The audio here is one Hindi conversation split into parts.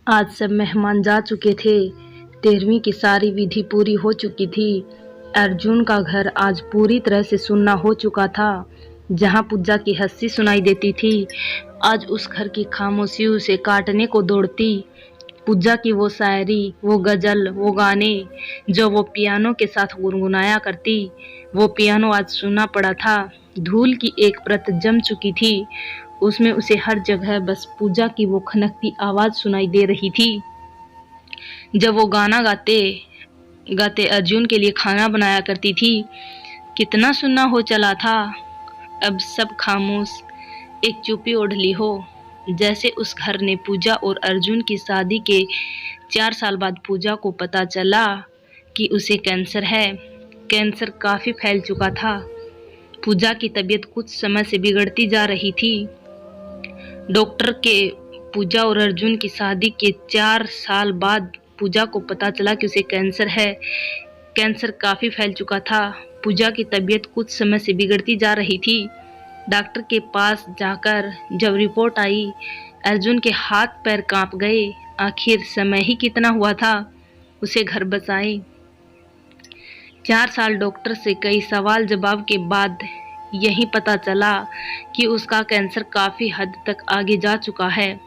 आज सब मेहमान जा चुके थे। 13वीं की सारी विधि पूरी हो चुकी थी। अर्जुन का घर आज पूरी तरह से सुन्ना हो चुका था। जहाँ पूजा की हंसी सुनाई देती थी, आज उस घर की खामोशी उसे काटने को दौड़ती। पूजा की वो शायरी, वो गजल, वो गाने जो वो पियानो के साथ गुनगुनाया करती, वो पियानो आज सूना पड़ा था। धूल की एक परत जम चुकी थी। उसमें उसे हर जगह बस पूजा की वो खनकती आवाज सुनाई दे रही थी। जब वो गाना गाते गाते अर्जुन के लिए खाना बनाया करती थी, कितना सुन्ना हो चला था। अब सब खामोश, एक चुप्पी ओढ़ ली हो, जैसे उस घर ने पूजा और अर्जुन की शादी के 4 साल बाद पूजा को पता चला कि उसे कैंसर है। कैंसर काफी फैल चुका था। पूजा की तबीयत कुछ समय से बिगड़ती जा रही थी। डॉक्टर के पूजा और अर्जुन की शादी के 4 साल बाद पूजा को पता चला कि उसे कैंसर है। कैंसर काफी फैल चुका था। पूजा की तबीयत कुछ समय से बिगड़ती जा रही थी। डॉक्टर के पास जाकर जब रिपोर्ट आई, अर्जुन के हाथ पैर कांप गए। आखिर समय ही कितना हुआ था उसे घर बसाए। 4 साल डॉक्टर से कई सवाल जवाब के बाद यही पता चला कि उसका कैंसर काफी हद तक आगे जा चुका है।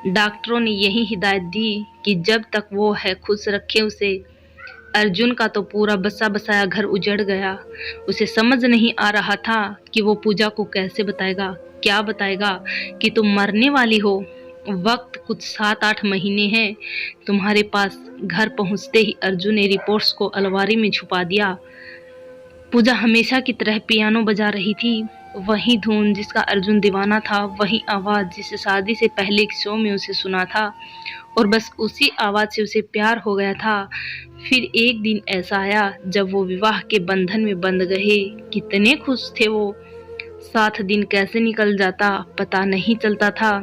डॉक्टरों ने यही हिदायत दी कि जब तक वो है खुश रखे उसे। अर्जुन का तो पूरा बसा बसाया घर उजड़ गया। उसे समझ नहीं आ रहा था कि वो पूजा को कैसे बताएगा, क्या बताएगा कि तुम मरने वाली हो। वक्त कुछ 7-8 महीने हैं तुम्हारे पास। घर पहुंचते ही अर्जुन ने रिपोर्ट्स को अलमारी में छुपा दिया। पूजा हमेशा की तरह पियानो बजा रही थी। वही धुन जिसका अर्जुन दीवाना था, वही आवाज जिसे शादी से पहले एक शो में उसे सुना था और बस उसी आवाज से उसे प्यार हो गया था। फिर एक दिन ऐसा आया जब वो विवाह के बंधन में बंध गए। कितने खुश थे वो। 7 दिन कैसे निकल जाता पता नहीं चलता था।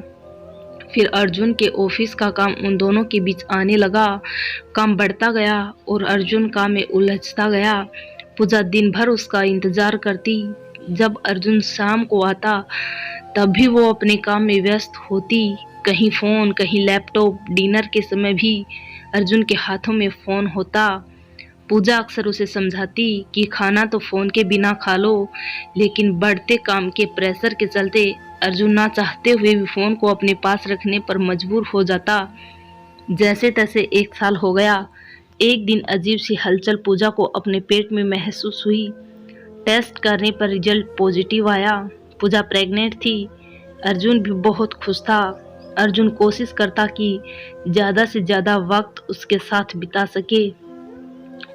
फिर अर्जुन के ऑफिस का काम उन दोनों के बीच आने लगा। काम बढ़ता गया और अर्जुन काम में उलझता गया। पूजा दिन भर उसका इंतजार करती। जब अर्जुन शाम को आता तब भी वो अपने काम में व्यस्त होती। कहीं फोन, कहीं लैपटॉप। डिनर के समय भी अर्जुन के हाथों में फोन होता। पूजा अक्सर उसे समझाती कि खाना तो फोन के बिना खा लो, लेकिन बढ़ते काम के प्रेशर के चलते अर्जुन ना चाहते हुए भी फोन को अपने पास रखने पर मजबूर हो जाता। जैसे तैसे 1 साल हो गया। एक दिन अजीब सी हलचल पूजा को अपने पेट में महसूस हुई। टेस्ट करने पर रिजल्ट पॉजिटिव आया। पूजा प्रेग्नेंट थी। अर्जुन भी बहुत खुश था। अर्जुन कोशिश करता कि ज़्यादा से ज़्यादा वक्त उसके साथ बिता सके।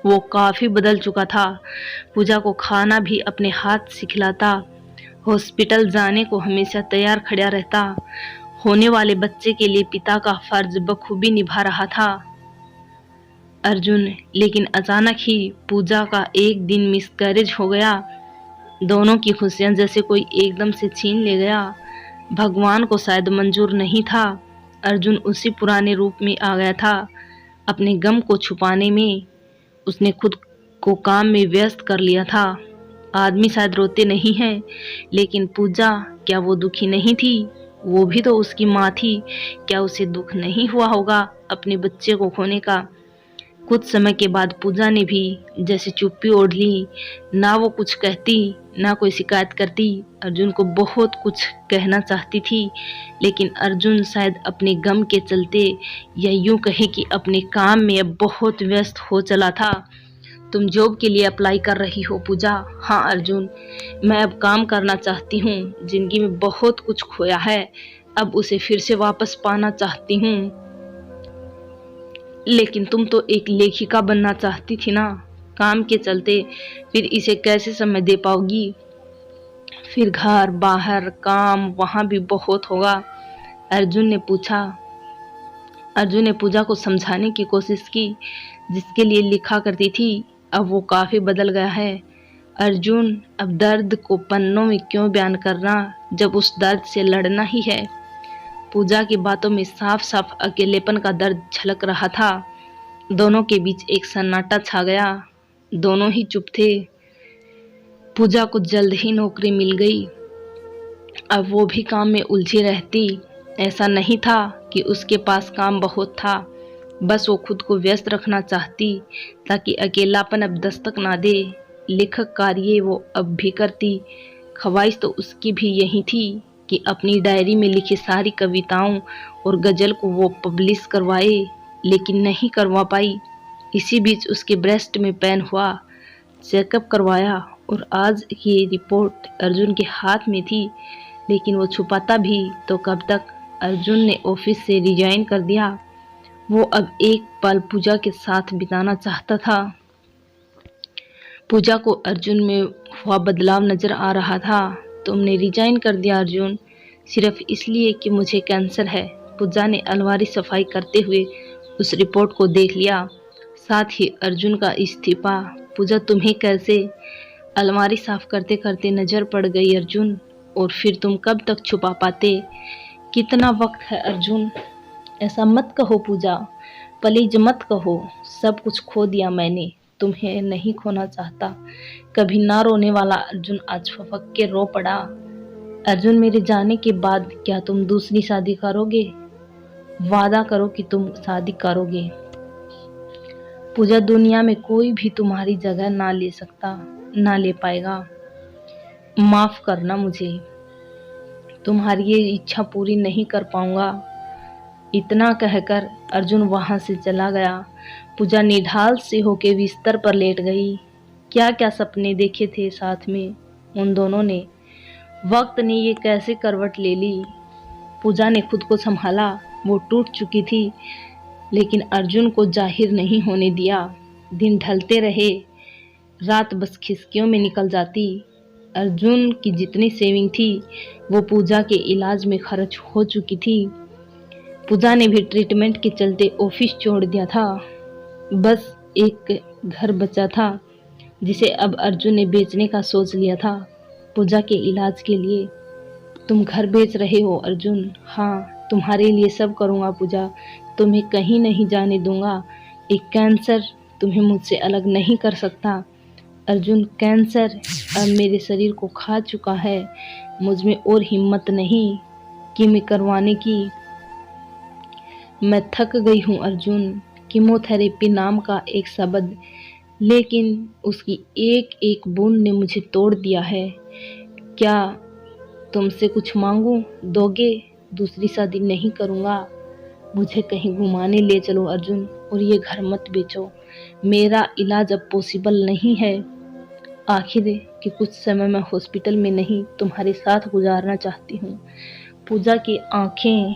वो काफ़ी बदल चुका था। पूजा को खाना भी अपने हाथ से खिलाता। हॉस्पिटल जाने को हमेशा तैयार खड़ा रहता। होने वाले बच्चे के लिए पिता का फर्ज बखूबी निभा रहा था अर्जुन। लेकिन अचानक ही पूजा का एक दिन मिसकैरेज हो गया। दोनों की खुशियां जैसे कोई एकदम से छीन ले गया। भगवान को शायद मंजूर नहीं था। अर्जुन उसी पुराने रूप में आ गया था। अपने गम को छुपाने में उसने खुद को काम में व्यस्त कर लिया था। आदमी शायद रोते नहीं हैं, लेकिन पूजा, क्या वो दुखी नहीं थी? वो भी तो उसकी माँ थी। क्या उसे दुख नहीं हुआ होगा अपने बच्चे को खोने का? कुछ समय के बाद पूजा ने भी जैसे चुप्पी ओढ़ ली। ना वो कुछ कहती, ना कोई शिकायत करती। अर्जुन को बहुत कुछ कहना चाहती थी, लेकिन अर्जुन शायद अपने गम के चलते, या यूं कहे कि अपने काम में अब बहुत व्यस्त हो चला था। तुम जॉब के लिए अप्लाई कर रही हो पूजा? हाँ अर्जुन, मैं अब काम करना चाहती हूँ। जिंदगी में बहुत कुछ खोया है, अब उसे फिर से वापस पाना चाहती हूँ। लेकिन तुम तो एक लेखिका बनना चाहती थी ना। काम के चलते फिर इसे कैसे समय दे पाओगी? फिर घर, बाहर, काम वहाँ भी बहुत होगा। अर्जुन ने पूछा। अर्जुन ने पूजा को समझाने की कोशिश की। जिसके लिए लिखा करती थी, अब वो काफी बदल गया है। अर्जुन, अब दर्द को पन्नों में क्यों बयान करना जब उस दर्द से लड़ना ही है। पूजा की बातों में साफ साफ अकेलेपन का दर्द झलक रहा था। दोनों के बीच एक सन्नाटा छा गया। दोनों ही चुप थे। पूजा को जल्द ही नौकरी मिल गई। अब वो भी काम में उलझी रहती। ऐसा नहीं था कि उसके पास काम बहुत था, बस वो खुद को व्यस्त रखना चाहती ताकि अकेलापन अब दस्तक ना दे। लेखक कार्य वो अब भी करती, ख्वाहिश तो उसकी भी यही थी कि अपनी डायरी में लिखी सारी कविताओं और गज़ल को वो पब्लिश करवाए, लेकिन नहीं करवा पाई। इसी बीच उसके ब्रेस्ट में पेन हुआ, चेकअप करवाया और आज ये रिपोर्ट अर्जुन के हाथ में थी, लेकिन वो छुपाता भी तो कब तक। अर्जुन ने ऑफिस से रिजाइन कर दिया। वो अब एक पल पूजा के साथ बिताना चाहता था। पूजा को अर्जुन में हुआ बदलाव नजर आ रहा था। तुमने रिजाइन कर दिया अर्जुन, सिर्फ इसलिए कि मुझे कैंसर है। पूजा ने अलमारी सफाई करते हुए उस रिपोर्ट को देख लिया, साथ ही अर्जुन का इस्तीफा। पूजा तुम्हें कैसे? अलमारी साफ करते करते नजर पड़ गई अर्जुन। और फिर तुम कब तक छुपा पाते? कितना वक्त है अर्जुन? ऐसा मत कहो पूजा, प्लीज मत कहो। सब कुछ खो दिया मैंने, तुम्हें नहीं खोना चाहता। कभी ना रोने वाला अर्जुन आज फपक के रो पड़ा। अर्जुन, मेरे जाने के बाद क्या तुम दूसरी शादी करोगे? वादा करो कि तुम शादी करोगे। पूजा, दुनिया में कोई भी तुम्हारी जगह ना ले सकता, ना ले पाएगा। माफ करना मुझे, तुम्हारी ये इच्छा पूरी नहीं कर पाऊंगा। इतना कहकर अर्जुन वहां से चला गया। पूजा निढाल से होके बिस्तर पर लेट गई। क्या क्या सपने देखे थे साथ में उन दोनों ने। वक्त ने ये कैसे करवट ले ली। पूजा ने खुद को संभाला। वो टूट चुकी थी, लेकिन अर्जुन को जाहिर नहीं होने दिया। दिन ढलते रहे, रात बस खिसकियों में निकल जाती। अर्जुन की जितनी सेविंग थी वो पूजा के इलाज में खर्च हो चुकी थी। पूजा ने भी ट्रीटमेंट के चलते ऑफिस छोड़ दिया था। बस एक घर बचा था जिसे अब अर्जुन ने बेचने का सोच लिया था पूजा के इलाज के लिए। तुम घर बेच रहे हो अर्जुन? हाँ, तुम्हारे लिए सब करूँगा पूजा, तुम्हें कहीं नहीं जाने दूंगा। एक कैंसर तुम्हें मुझसे अलग नहीं कर सकता अर्जुन। कैंसर अब मेरे शरीर को खा चुका है। मुझ में और हिम्मत नहीं कीमो करवाने की। मैं थक गई हूँ अर्जुन। कीमोथेरेपी नाम का एक शब्द, लेकिन उसकी एक एक बूंद ने मुझे तोड़ दिया है। क्या तुमसे कुछ मांगूं? दोगे? दूसरी शादी नहीं करूँगा। मुझे कहीं घुमाने ले चलो अर्जुन, और ये घर मत बेचो। मेरा इलाज अब पॉसिबल नहीं है। आखिर कि कुछ समय मैं हॉस्पिटल में नहीं, तुम्हारे साथ गुजारना चाहती हूँ। पूजा की आंखें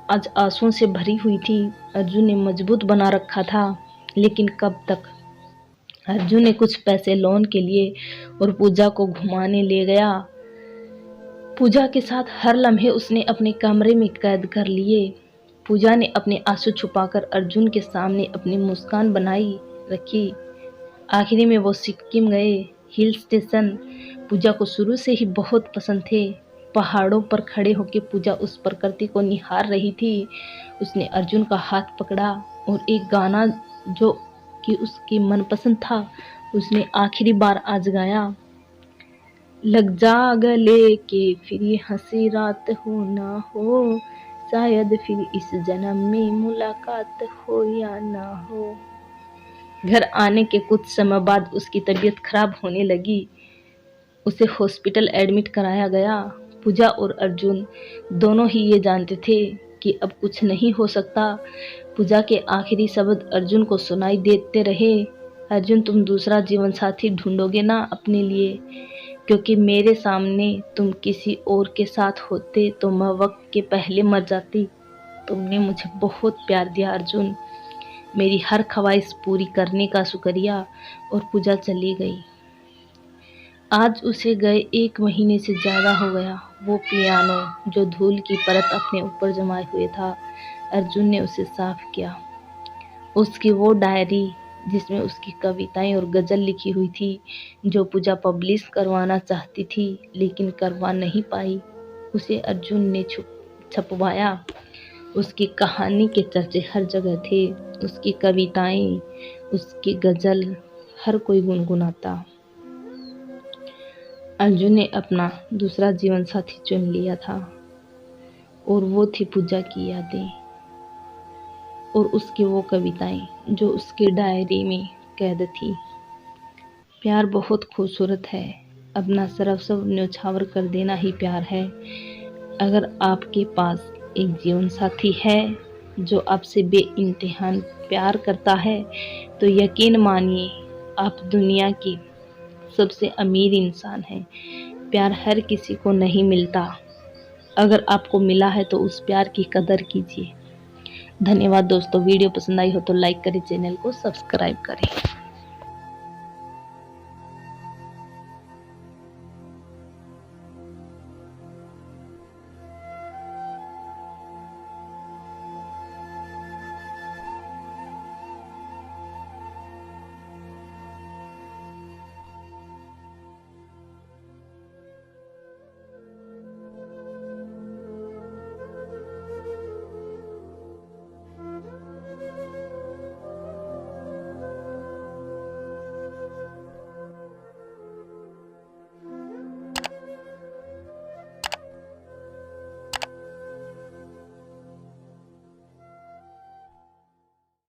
आज आंसुओं से भरी हुई थी। अर्जुन ने मजबूत बना रखा था, लेकिन कब तक। अर्जुन ने कुछ पैसे लोन के लिए और पूजा को घुमाने ले गया। पूजा के साथ हर लम्हे उसने अपने कमरे में कैद कर लिए। पूजा ने अपने आंसू छुपाकर अर्जुन के सामने अपनी मुस्कान बनाई रखी। आखिरी में वो सिक्किम गए। हिल स्टेशन पूजा को शुरू से ही बहुत पसंद थे। पहाड़ों पर खड़े होकर पूजा उस प्रकृति को निहार रही थी। उसने अर्जुन का हाथ पकड़ा और एक गाना जो कि उसकी मनपसंद था उसने आखिरी बार आज गाया। लग जा गले के फिर ये हंसी रात हो ना हो, शायद फिर इस जन्म में मुलाकात हो या ना हो। घर आने के कुछ समय बाद उसकी तबीयत खराब होने लगी। उसे हॉस्पिटल एडमिट कराया गया। पूजा और अर्जुन दोनों ही ये जानते थे कि अब कुछ नहीं हो सकता। पूजा के आखिरी शब्द अर्जुन को सुनाई देते रहे। अर्जुन, तुम दूसरा जीवन साथी ढूंढोगे ना अपने लिए? क्योंकि मेरे सामने तुम किसी और के साथ होते तो मैं वक्त के पहले मर जाती। तुमने मुझे बहुत प्यार दिया अर्जुन, मेरी हर ख्वाहिश पूरी करने का शुक्रिया। और पूजा चली गई। आज उसे गए 1 महीने से ज़्यादा हो गया। वो पियानो जो धूल की परत अपने ऊपर जमाए हुए था, अर्जुन ने उसे साफ किया। उसकी वो डायरी जिसमें उसकी कविताएं और गज़ल लिखी हुई थी, जो पूजा पब्लिश करवाना चाहती थी लेकिन करवा नहीं पाई, उसे अर्जुन ने छपवाया। उसकी कहानी के चर्चे हर जगह थे। उसकी कविताएं, उसकी गज़ल हर कोई गुनगुनाता। अर्जुन ने अपना दूसरा जीवन साथी चुन लिया था और वो थी पूजा की यादें। और उसकी वो कविताएं जो उसकी डायरी में कैद थी। प्यार बहुत खूबसूरत है, अपना सर्वस्व न्यौछावर कर देना ही प्यार है। अगर आपके पास एक जीवन साथी है जो आपसे बेइंतहान प्यार करता है, तो यकीन मानिए आप दुनिया की सबसे अमीर इंसान हैं। प्यार हर किसी को नहीं मिलता। अगर आपको मिला है तो उस प्यार की कदर कीजिए। धन्यवाद दोस्तों। वीडियो पसंद आई हो तो लाइक करें, चैनल को सब्सक्राइब करें।